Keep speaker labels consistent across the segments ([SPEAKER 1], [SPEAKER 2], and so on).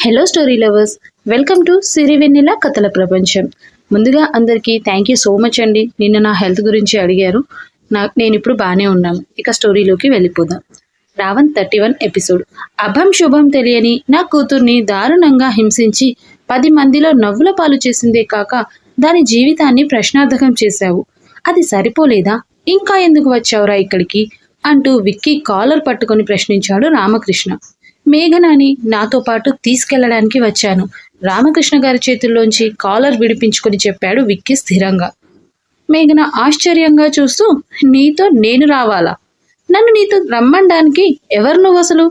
[SPEAKER 1] Hello story lovers, welcome to Sirivennela కథల ప్రపంచం. ముందుగా అందరికీ థ్యాంక్ యూ సో మచ్ అండి. నిన్న నా హెల్త్ గురించి అడిగారు. నేను ఇప్పుడు బాగానే ఉన్నాను. ఇక స్టోరీలోకి వెళ్ళిపోదాం. రావణ్ 31 ఎపిసోడ్. అభం శుభం తెలియని నా కూతుర్ని దారుణంగా హింసించి 10 మందిలో నవ్వుల పాలు చేసిందే కాక దాని జీవితాన్ని ప్రశ్నార్థకం చేశావు. అది సరిపోలేదా? ఇంకా ఎందుకు వచ్చావురా ఇక్కడికి అంటూ విక్కీ కాలర్ పట్టుకొని ప్రశ్నించాడు రామకృష్ణ. మేఘనాని నాతో పాటు తీసుకెళ్లడానికి వచ్చాను. రామకృష్ణ గారి చేతుల్లోంచి కాలర్ విడిపించుకొని చెప్పాడు విక్కీ స్థిరంగా. మేఘన ఆశ్చర్యంగా చూస్తూ, నీతో నేను రావాలా? నన్ను నీతో రమ్మడానికి ఎవరు నువ్వు అసలు?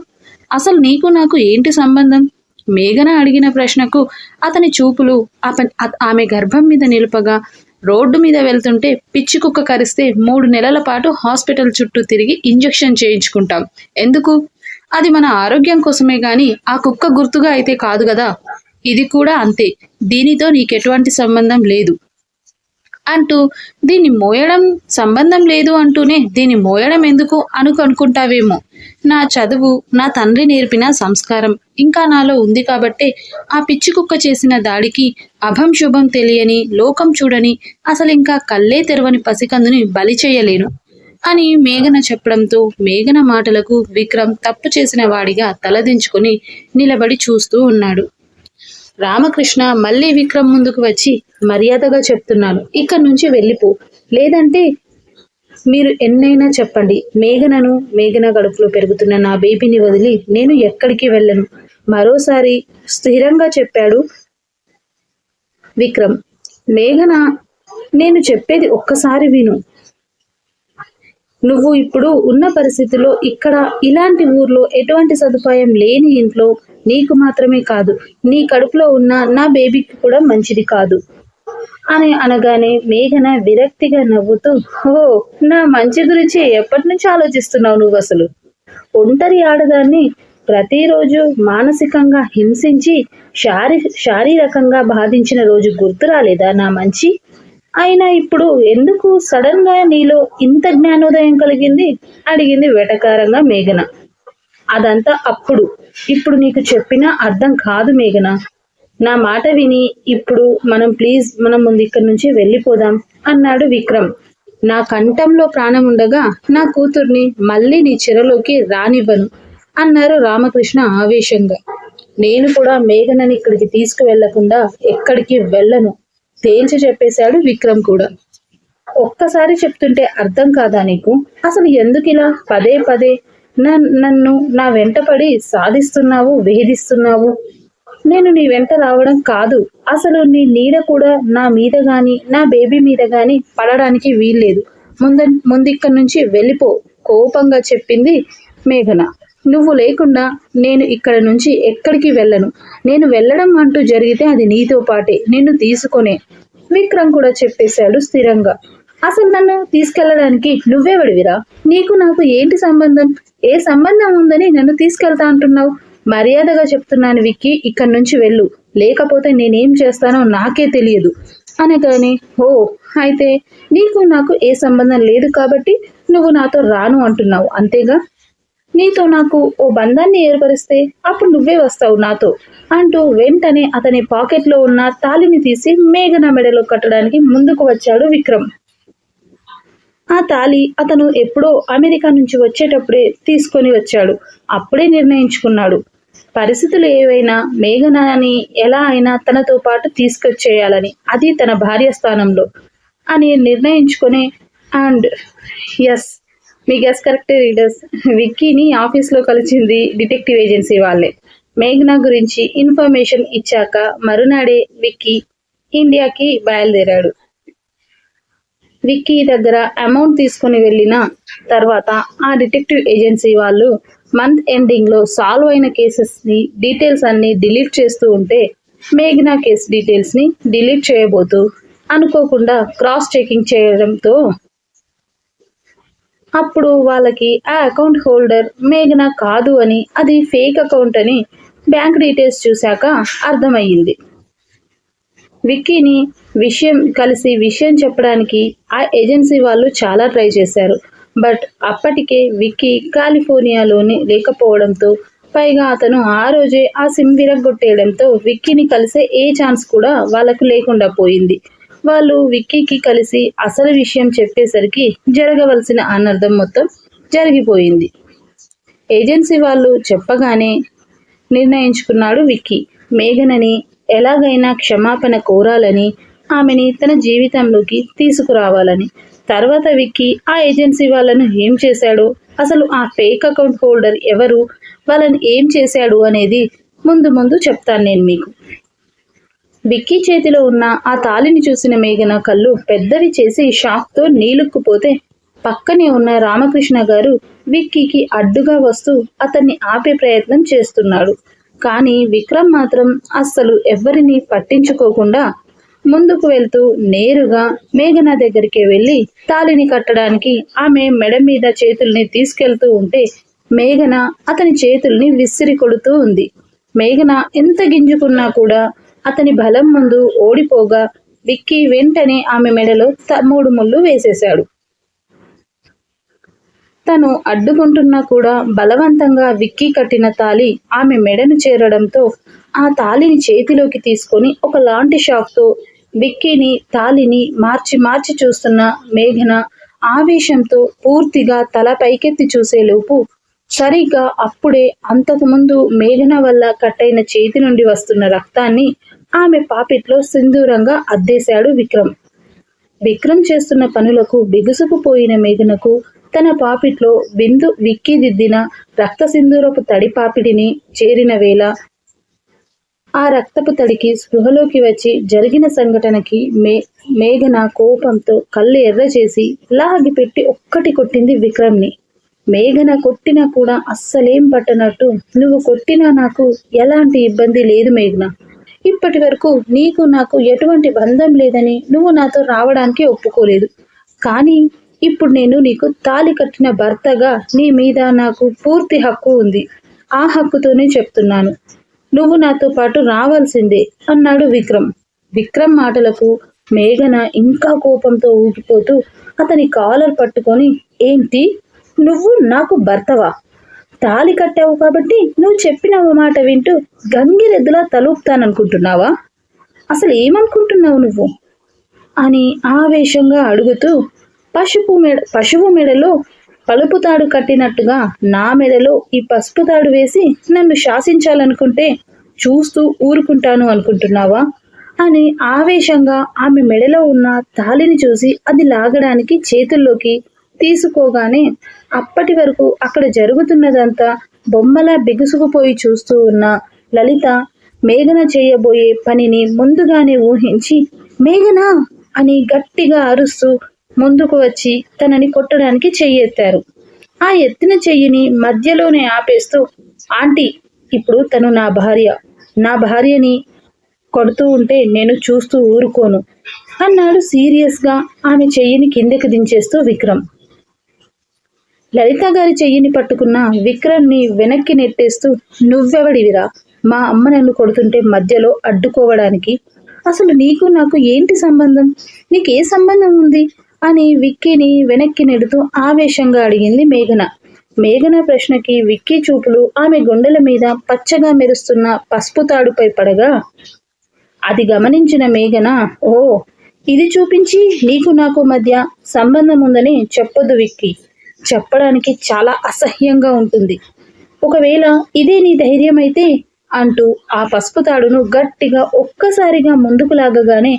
[SPEAKER 1] అసలు నీకు నాకు ఏంటి సంబంధం? మేఘన అడిగిన ప్రశ్నకు అతని చూపులు ఆమె గర్భం మీద నిలుపగా, రోడ్డు మీద వెళ్తుంటే పిచ్చి కుక్క కరిస్తే 3 నెలల పాటు హాస్పిటల్ చుట్టూ తిరిగి ఇంజెక్షన్ చేయించుకుంటాం. ఎందుకు? అది మన ఆరోగ్యం కోసమే గాని ఆ కుక్క గుర్తుగా అయితే కాదు కదా. ఇది కూడా అంతే. దీనితో నీకెటువంటి సంబంధం లేదు అంటూ దీన్ని మోయడం సంబంధం లేదు అంటూనే దీన్ని మోయడం ఎందుకు అనుకుంటావేమో. నా చదువు, నా తండ్రి నేర్పిన సంస్కారం ఇంకా నాలో ఉంది కాబట్టే ఆ పిచ్చి కుక్క చేసిన దాడికి అభం శుభం తెలియని, లోకం చూడని, అసలు ఇంకా కళ్ళే తెరవని పసికందుని బలి చేయలేను అని మేఘన చెప్పడంతో మేఘన మాటలకు విక్రమ్ తప్పు చేసిన వాడిగా తలదించుకొని నిలబడి చూస్తూ ఉన్నాడు. రామకృష్ణ మళ్ళీ విక్రమ్ ముందుకు వచ్చి, మర్యాదగా చెప్తున్నాను, ఇక్కడి నుంచి వెళ్ళిపో. లేదంటే మీరు ఎన్నైనా చెప్పండి, మేఘన గడుపులో పెరుగుతున్న నా బేబీని వదిలి నేను ఎక్కడికి వెళ్ళను. మరోసారి స్థిరంగా చెప్పాడు విక్రమ్. మేఘన, నేను చెప్పేది ఒక్కసారి విను. నువ్వు ఇప్పుడు ఉన్న పరిస్థితిలో ఇక్కడ ఇలాంటి ఊర్లో ఎటువంటి సదుపాయం లేని ఇంట్లో నీకు మాత్రమే కాదు, నీ కడుపులో ఉన్న నా బేబీకి కూడా మంచిది కాదు అని అనగానే మేఘన విరక్తిగా నవ్వుతూ, ఓ, నా మంచి గురించి ఎప్పటి నుంచి ఆలోచిస్తున్నావు నువ్వు అసలు? ఒంటరి ఆడదాన్ని ప్రతిరోజు మానసికంగా హింసించి శారీరకంగా బాధించిన రోజు గుర్తు రాలేదా నా మంచి? అయినా ఇప్పుడు ఎందుకు సడన్ గా నీలో ఇంత జ్ఞానోదయం కలిగింది? అడిగింది వెటకారంగా మేఘన. అదంతా అప్పుడు, ఇప్పుడు నీకు చెప్పినా అర్థం కాదు మేఘన. నా మాట విని ఇప్పుడు మనం ముందు ఇక్కడి నుంచి వెళ్ళిపోదాం అన్నాడు విక్రమ్. నా కంఠంలో ప్రాణం ఉండగా నా కూతుర్ని మళ్ళీ నీ చెరలోకి రానివ్వను అన్నారు రామకృష్ణ ఆవేశంగా. నేను కూడా మేఘనని ఇక్కడికి తీసుకువెళ్లకుండా ఎక్కడికి వెళ్ళను తేల్చి చెప్పేశాడు విక్రమ్ కూడా. ఒక్కసారి చెప్తుంటే అర్థం కాదా నీకు? అసలు ఎందుకు ఇలా పదే పదే నన్ను నా వెంట పడి సాధిస్తున్నావు, వేధిస్తున్నావు? నేను నీ వెంట రావడం కాదు, అసలు నీ నీడ కూడా నా మీద గాని నా బేబీ మీద గాని పడడానికి వీల్లేదు. ముందిక్కడి నుంచి వెళ్ళిపో కోపంగా చెప్పింది మేఘన. నువ్వు లేకుండా నేను ఇక్కడ నుంచి ఎక్కడికి వెళ్ళను. నేను వెళ్ళడం అంటూ జరిగితే అది నీతో పాటే, నిన్ను తీసుకొనే. విక్రమ్ కూడా చెప్పేశాడు స్థిరంగా. అసలు నన్ను తీసుకెళ్లడానికి నువ్వెవడివిరా? నీకు నాకు ఏంటి సంబంధం? ఏ సంబంధం ఉందని నన్ను తీసుకెళ్తా అంటున్నావు? మర్యాదగా చెప్తున్నాను విక్కీ, ఇక్కడి నుంచి వెళ్ళు, లేకపోతే నేనేం చేస్తానో నాకే తెలియదు అనగానే, ఓ, అయితే నీకు నాకు ఏ సంబంధం లేదు కాబట్టి నువ్వు నాతో రాను అంటున్నావు, అంతేగా? నీతో నాకు ఓ బంధాన్ని ఏర్పరిస్తే అప్పుడు నువ్వే వస్తావు నాతో అంటూ వెంటనే అతని పాకెట్లో ఉన్న తాళిని తీసి మేఘన మెడలో కట్టడానికి ముందుకు వచ్చాడు విక్రమ్. ఆ తాళి అతను ఎప్పుడో అమెరికా నుంచి వచ్చేటప్పుడే తీసుకొని వచ్చాడు. అప్పుడే నిర్ణయించుకున్నాడు, పరిస్థితులు ఏవైనా మేఘనని ఎలా అయినా తనతో పాటు తీసుకొచ్చేయాలని, అది తన భార్య స్థానంలో అని నిర్ణయించుకొని. అండ్ ఎస్, మీ గెస్ కరెక్ట్ రీడర్స్, విక్కీని ఆఫీస్లో కలిసింది డిటెక్టివ్ ఏజెన్సీ వాళ్ళే. మేఘన గురించి ఇన్ఫర్మేషన్ ఇచ్చాక మరునాడే విక్కీ ఇండియాకి బయలుదేరాడు. విక్కీ దగ్గర అమౌంట్ తీసుకుని వెళ్ళిన తర్వాత ఆ డిటెక్టివ్ ఏజెన్సీ వాళ్ళు మంత్ ఎండింగ్ లో సాల్వ్ అయిన కేసెస్ ని డీటెయిల్స్ అన్ని డిలీట్ చేస్తూ ఉంటే మేఘన కేసు డీటెయిల్స్ ని డిలీట్ చేయబోతూ అనుకోకుండా క్రాస్ చెకింగ్ చేయడంతో అప్పుడు వాళ్ళకి ఆ అకౌంట్ హోల్డర్ మేఘన కాదు అని, అది ఫేక్ అకౌంట్ అని బ్యాంక్ డీటెయిల్స్ చూశాక అర్థమయ్యింది. విక్కీని విషయం చెప్పడానికి ఆ ఏజెన్సీ వాళ్ళు చాలా ట్రై చేశారు. బట్ అప్పటికే విక్కీ కాలిఫోర్నియాలోని లేకపోవడంతో పైగా అతను ఆ రోజే ఆ సిమ్ విరగ్గొట్టేయడంతో విక్కీని కలిసే ఏ ఛాన్స్ కూడా వాళ్ళకు లేకుండా పోయింది. వాళ్ళు విక్కీకి కలిసి అసలు విషయం చెప్పేసరికి జరగవలసిన అనర్థం మొత్తం జరిగిపోయింది. ఏజెన్సీ వాళ్ళు చెప్పగానే నిర్ణయించుకున్నాడు విక్కీ. మేఘనని ఎలాగైనా క్షమాపణ కోరాలని, ఆమెని తన జీవితంలోకి తీసుకురావాలని. తర్వాత విక్కీ ఆ ఏజెన్సీ వాళ్ళను ఏం చేశాడో, అసలు ఆ ఫేక్ అకౌంట్ హోల్డర్ ఎవరు, వాళ్ళని ఏం చేశాడు అనేది ముందు ముందు చెప్తాను నేను మీకు. విక్కీ చేతిలో ఉన్న ఆ తాళిని చూసిన మేఘన కళ్ళు పెద్దవి చేసి షాక్తో నీలుక్కుపోతే పక్కనే ఉన్న రామకృష్ణ గారు విక్కీకి అడ్డుగా వస్తూ అతన్ని ఆపే ప్రయత్నం చేస్తున్నాడు. కానీ విక్రమ్ మాత్రం అస్సలు ఎవరిని పట్టించుకోకుండా ముందుకు వెళ్తూ నేరుగా మేఘన దగ్గరికి వెళ్ళి తాళిని కట్టడానికి ఆమె మెడ మీద చేతుల్ని తీసుకెళ్తూ ఉంటే మేఘన అతని చేతుల్ని విసిరి కొడుతూ ఉంది. మేఘన ఎంత గింజుకున్నా కూడా అతని బలం ముందు ఓడిపోగా విక్కీ వెంటనే ఆమె మెడలో 3 ముళ్ళు వేసేశాడు. తను అడ్డుకుంటున్నా కూడా బలవంతంగా విక్కీ కట్టిన తాళి ఆమె మెడను చేరడంతో ఆ తాళిని చేతిలోకి తీసుకొని ఒకలాంటి షాక్తో విక్కీని తాళిని మార్చి మార్చి చూస్తున్న మేఘన ఆవేశంతో పూర్తిగా తల పైకెత్తి చూసేలోపు సరిగ్గా అప్పుడే అంతకుముందు మేఘన వల్ల కట్టైన చేతి నుండి వస్తున్న రక్తాన్ని ఆమె పాపిట్లో సింధూరంగా అద్దేశాడు విక్రమ్. విక్రమ్ చేస్తున్న పనులకు బిగుసుకుపోయిన మేఘనకు తన పాపిట్లో విక్కీ దిద్దిన రక్త సింధూరపు తడి పాపిడిని చేరిన వేళ ఆ రక్తపు తడికి స్పృహలోకి వచ్చి జరిగిన సంఘటనకి మేఘన కోపంతో కళ్ళు ఎర్ర చేసి లాగి పెట్టి ఒక్కటి కొట్టింది విక్రమ్ని. మేఘన కొట్టినా కూడా అస్సలేం పట్టనట్టు, నువ్వు కొట్టినా నాకు ఎలాంటి ఇబ్బంది లేదు మేఘన, ఇప్పటి వరకు నీకు నాకు ఎటువంటి బంధం లేదని నువ్వు నాతో రావడానికి ఒప్పుకోలేదు. కానీ ఇప్పుడు నేను నీకు తాళి కట్టిన భర్తగా నీ మీద నాకు పూర్తి హక్కు ఉంది. ఆ హక్కుతోనే చెప్తున్నాను, నువ్వు నాతో పాటు రావాల్సిందే అన్నాడు విక్రమ్. విక్రమ్ మాటలకు మేఘన ఇంకా కోపంతో ఊగిపోతూ అతని కాలర్ పట్టుకొని, ఏంటి నువ్వు నాకు భర్తవా? తాళి కట్టావు కాబట్టి నువ్వు చెప్పిన మాట వింటూ గంగిరెద్దులా తలూపుతాననుకుంటున్నావా? అసలు ఏమనుకుంటున్నావు నువ్వు అని ఆవేశంగా అడుగుతూ పశువు మెడలో పలుపు తాడు కట్టినట్టుగా నా మెడలో ఈ పసుపు తాడు వేసి నన్ను శాసించాలనుకుంటే చూస్తూ ఊరుకుంటాను అనుకుంటున్నావా అని ఆవేశంగా ఆమె మెడలో ఉన్న తాళిని చూసి అది లాగడానికి చేతుల్లోకి తీసుకోగానే అప్పటి వరకు అక్కడ జరుగుతున్నదంతా బొమ్మలా బిగుసుకుపోయి చూస్తూ ఉన్న లలిత మేఘన చేయబోయే పనిని ముందుగానే ఊహించి మేఘన అని గట్టిగా అరుస్తూ ముందుకు వచ్చి తనని కొట్టడానికి చెయ్యెత్తారు. ఆ ఎత్తిన చెయ్యిని మధ్యలోనే ఆపేస్తూ, ఆంటీ, ఇప్పుడు తను నా భార్యని కొడుతూ ఉంటే నేను చూస్తూ ఊరుకోను అన్నాడు సీరియస్గా ఆమె చెయ్యిని కిందకి దించేస్తూ విక్రమ్. లలిత గారి చెయ్యిని పట్టుకున్న విక్రమ్ని వెనక్కి నెట్టేస్తూ, నువ్వెవడివిరా మా అమ్మ నన్ను కొడుతుంటే మధ్యలో అడ్డుకోవడానికి? అసలు నీకు నాకు ఏంటి సంబంధం? నీకే సంబంధం ఉంది అని విక్కీని వెనక్కి నెడుతూ ఆవేశంగా అడిగింది మేఘన. మేఘన ప్రశ్నకి విక్కీ చూపులు ఆమె గుండెల మీద పచ్చగా మెరుస్తున్న పసుపు తాడుపై పడగా అది గమనించిన మేఘన, ఓ, ఇది చూపించి నీకు నాకు మధ్య సంబంధం ఉందని చెప్పొద్దు విక్కీ, చెప్పడానికి చాలా అసహ్యంగా ఉంటుంది. ఒకవేళ ఇదే నీ ధైర్యం అయితే అంటూ ఆ పసుపు తాడును గట్టిగా ఒక్కసారిగా ముందుకు లాగగానే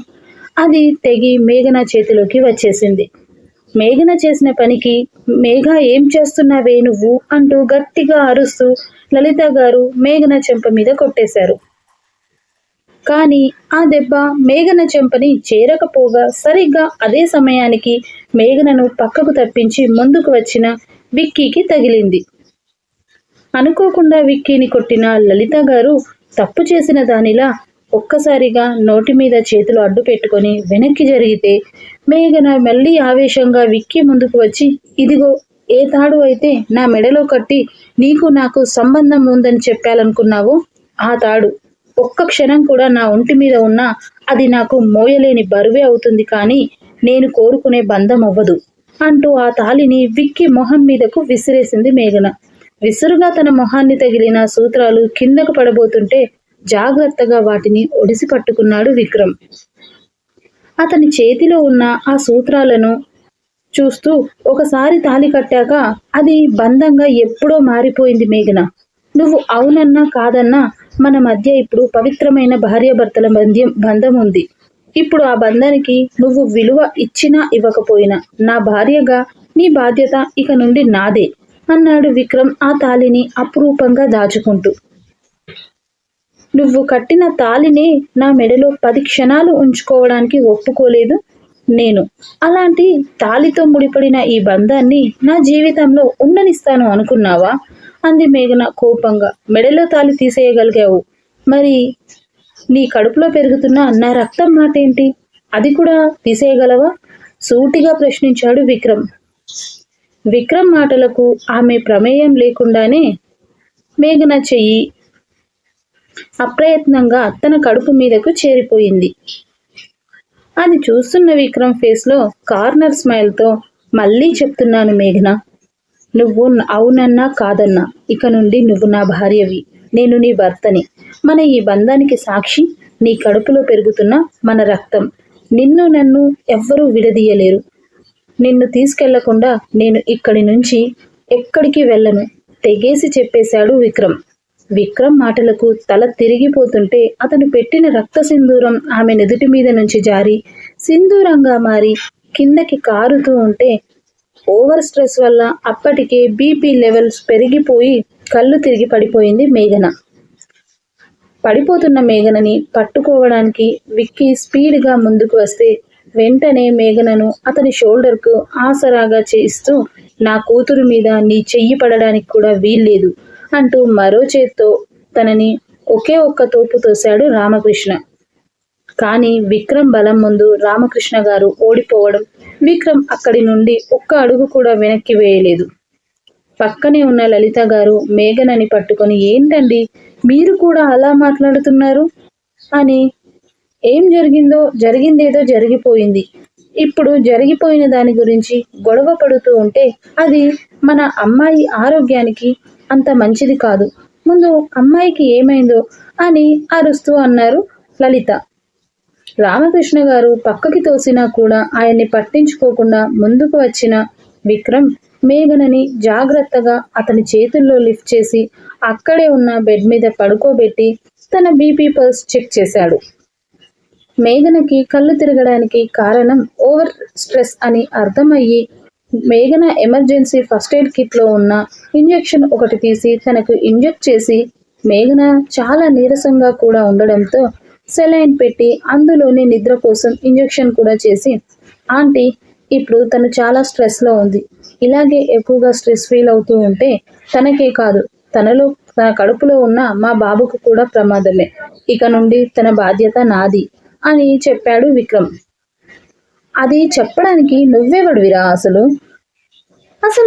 [SPEAKER 1] అది తెగి మేఘన చేతిలోకి వచ్చేసింది. మేఘన చేసిన పనికి మేఘ ఏం చేస్తున్నావే నువ్వు అంటూ గట్టిగా అరుస్తూ లలిత గారు మేఘన చెంప మీద కొట్టేశారు. కానీ ఆ దెబ్బ మేఘన చెంపని చేరకపోగా సరిగ్గా అదే సమయానికి మేఘనను పక్కకు తప్పించి ముందుకు వచ్చిన విక్కీకి తగిలింది. అనుకోకుండా విక్కీని కొట్టిన లలిత గారు తప్పు చేసిన దానిలా ఒక్కసారిగా నోటి మీద చేతులు అడ్డు పెట్టుకొని వెనక్కి జరిగితే మేఘన మళ్ళీ ఆవేశంగా విక్కీ ముందుకు వచ్చి, ఇదిగో, ఏ తాడు అయితే నా మెడలో కట్టి నీకు నాకు సంబంధం ఉందని చెప్పాలనుకున్నావో ఆ తాడు ఒక్క క్షణం కూడా నా ఒంటి మీద ఉన్నా అది నాకు మోయలేని బరువే అవుతుంది, కానీ నేను కోరుకునే బంధం అవ్వదు అంటూ ఆ తాళిని విక్కీ మొహం మీదకు విసిరేసింది మేఘన. విసురుగా తన మొహాన్ని తగిలిన సూత్రాలు కిందకు పడబోతుంటే జాగ్రత్తగా వాటిని ఒడిసి పట్టుకున్నాడు విక్రమ్. అతని చేతిలో ఉన్న ఆ సూత్రాలను చూస్తూ ఒకసారి తాళి కట్టాక అది బంధంగా ఎప్పుడో మారిపోయింది మేఘన. నువ్వు అవునన్నా కాదన్నా మన మధ్య ఇప్పుడు పవిత్రమైన భార్యాభర్తల బంధం ఉంది. ఇప్పుడు ఆ బంధానికి నువ్వు విలువ ఇచ్చినా ఇవ్వకపోయినా నా భార్యగా నీ బాధ్యత ఇక నుండి నాదే అన్నాడు విక్రమ్ ఆ తాళిని అపురూపంగా దాచుకుంటూ. నువ్వు కట్టిన తాళిని నా మెడలో 10 క్షణాలు ఉంచుకోవడానికి ఒప్పుకోలేదు నేను. అలాంటి తాళితో ముడిపడిన ఈ బంధాన్ని నా జీవితంలో ఉండనిస్తాను అనుకున్నావా అంది మేఘన కోపంగా. మెడలో తాళి తీసేయగలిగావు, మరి నీ కడుపులో పెరుగుతున్న నా రక్తం మాట ఏంటి, అది కూడా తీసేయగలవా సూటిగా ప్రశ్నించాడు విక్రమ్. విక్రమ్ మాటలకు ఆమె ప్రమేయం లేకుండానే మేఘన చెయ్యి అప్రయత్నంగా తన కడుపు మీదకు చేరిపోయింది. అది చూస్తున్న విక్రమ్ ఫేస్లో కార్నర్ స్మైల్తో మళ్ళీ చెప్తున్నాను మేఘన, నువ్వు అవునన్నా కాదన్నా ఇక నుండి నువ్వు నా భార్యవి, నేను నీ భర్తని. మన ఈ బంధానికి సాక్షి నీ కడుపులో పెరుగుతున్న మన రక్తం. నిన్ను నన్ను ఎవ్వరూ విడదీయలేరు. నిన్ను తీసుకెళ్లకుండా నేను ఇక్కడి నుంచి ఎక్కడికి వెళ్ళను తెగేసి చెప్పేశాడు విక్రమ్. విక్రమ్ మాటలకు తల తిరిగిపోతుంటే అతను పెట్టిన రక్త సింధూరం ఆమె నెదుటి మీద నుంచి జారి సింధూరంగా మారి కిందకి కారుతూ ఉంటే ఓవర్ స్ట్రెస్ వల్ల అప్పటికే బీపీ లెవెల్స్ పెరిగిపోయి కళ్ళు తిరిగి పడిపోయింది మేఘన. పడిపోతున్న మేఘనని పట్టుకోవడానికి విక్కీ స్పీడ్గా ముందుకు వస్తే వెంటనే మేఘనను అతని షోల్డర్కు ఆసరాగా చేస్తూ నా కూతురు మీద నీ చెయ్యి పడడానికి కూడా వీల్లేదు అంటూ మరో చేత్తో తనని ఒకే ఒక్క తోపు తోశాడు రామకృష్ణ. కానీ విక్రమ్ బలం ముందు రామకృష్ణ గారు ఓడిపోవడం, విక్రమ్ అక్కడి నుండి ఒక్క అడుగు కూడా వెనక్కి వేయలేదు. పక్కనే ఉన్న లలిత గారు మేఘనని పట్టుకొని ఏంటండి మీరు కూడా అలా మాట్లాడుతున్నారు అని, ఏం జరిగిందేదో జరిగిపోయింది. ఇప్పుడు జరిగిపోయిన దాని గురించి గొడవ పడుతూ ఉంటే అది మన అమ్మాయి ఆరోగ్యానికి అంత మంచిది కాదు. ముందు అమ్మాయికి ఏమైందో అని అరుస్తూ అన్నారు లలిత. రామకృష్ణ గారు పక్కకి తోసినా కూడా ఆయన్ని పట్టించుకోకుండా ముందుకు వచ్చిన విక్రమ్ మేఘనని జాగ్రత్తగా అతని చేతుల్లో లిఫ్ట్ చేసి అక్కడే ఉన్న బెడ్ మీద పడుకోబెట్టి తన బీపీ పల్స్ చెక్ చేశాడు. మేఘనకి కళ్ళు తిరగడానికి కారణం ఓవర్ స్ట్రెస్ అని అర్థమయ్యి మేఘన ఎమర్జెన్సీ ఫస్ట్ ఎయిడ్ కిట్లో ఉన్న ఇంజెక్షన్ ఒకటి తీసి తనకు ఇంజెక్ట్ చేసి మేఘన చాలా నీరసంగా కూడా ఉండడంతో సెలైన్ పెట్టి అందులోనే నిద్ర కోసం ఇంజెక్షన్ కూడా చేసి, ఆంటీ ఇప్పుడు తను చాలా స్ట్రెస్లో ఉంది, ఇలాగే ఎక్కువగా స్ట్రెస్ ఫీల్ అవుతూ ఉంటే తనకే కాదు తన కడుపులో ఉన్న మా బాబుకు కూడా ప్రమాదమే, ఇక నుండి తన బాధ్యత నాది అని చెప్పాడు విక్రమ్. అది చెప్పడానికి నువ్వెవడివిరా అసలు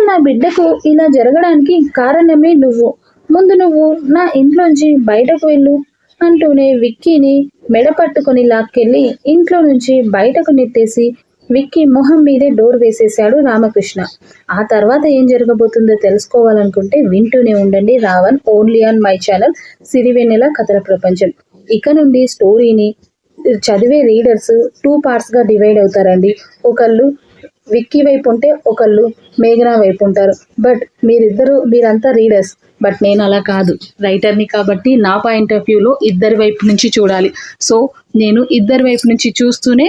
[SPEAKER 1] నా బిడ్డకు ఇలా జరగడానికి కారణమే నువ్వు. ముందు నువ్వు నా ఇంట్లోంచి బయటకు వెళ్ళు అంటూనే విక్కీని మెడ పట్టుకొని లాక్కెళ్ళి ఇంట్లో నుంచి బయటకు నెట్టేసి విక్కీ మొహం మీదే డోర్ వేసేశాడు రామకృష్ణ. ఆ తర్వాత ఏం జరగబోతుందో తెలుసుకోవాలనుకుంటే వింటూనే ఉండండి Ravan, only on my channel Sirivennela కథల ప్రపంచం. ఇక నుండి స్టోరీని చదివే రీడర్స్ 2 పార్ట్స్గా డివైడ్ అవుతారండి. ఒకళ్ళు విక్కీ వైపు ఉంటే ఒకళ్ళు మేఘన వైపు ఉంటారు. బట్ మీరంతా రీడర్స్, బట్ నేను అలా కాదు, రైటర్ని కాబట్టి నా పాయింట్ ఆఫ్ వ్యూలో ఇద్దరి వైపు నుంచి చూడాలి. సో నేను ఇద్దరి వైపు నుంచి చూస్తూనే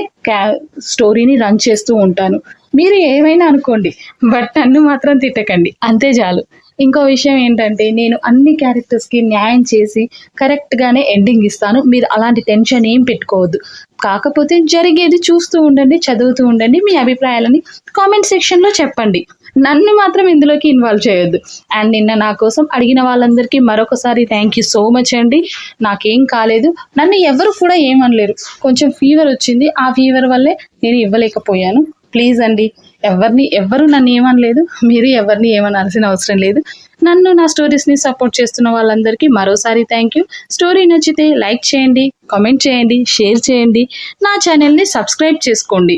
[SPEAKER 1] స్టోరీని రన్ చేస్తూ ఉంటాను. మీరు ఏమైనా అనుకోండి, బట్ నన్ను మాత్రం తిట్టకండి, అంతే చాలు. ఇంకో విషయం ఏంటంటే నేను అన్ని క్యారెక్టర్స్కి న్యాయం చేసి కరెక్ట్గానే ఎండింగ్ ఇస్తాను. మీరు అలాంటి టెన్షన్ ఏం పెట్టుకోవద్దు. కాకపోతే జరిగేది చూస్తూ ఉండండి, చదువుతూ ఉండండి, మీ అభిప్రాయాలని కామెంట్ సెక్షన్లో చెప్పండి. నన్ను మాత్రం ఇందులోకి ఇన్వాల్వ్ చేయొద్దు. అండ్ నిన్న నా కోసం అడిగిన వాళ్ళందరికీ మరొకసారి థ్యాంక్ యూ సో మచ్ అండి. నాకేం కాలేదు, నన్ను ఎవరు కూడా ఏమనలేరు. కొంచెం ఫీవర్ వచ్చింది, ఆ ఫీవర్ వల్లే నేను ఇవ్వలేకపోయాను. ప్లీజ్ అండి, ఎవరు నన్ను ఏమనలేదు, మీరు ఎవరిని ఏమనాల్సిన అవసరం లేదు. నన్ను నా స్టోరీస్ని సపోర్ట్ చేస్తున్న వాళ్ళందరికీ మరోసారి థ్యాంక్ యూ. స్టోరీ నచ్చితే లైక్ చేయండి, కామెంట్ చేయండి, షేర్ చేయండి, నా ఛానల్ని సబ్స్క్రైబ్ చేసుకోండి.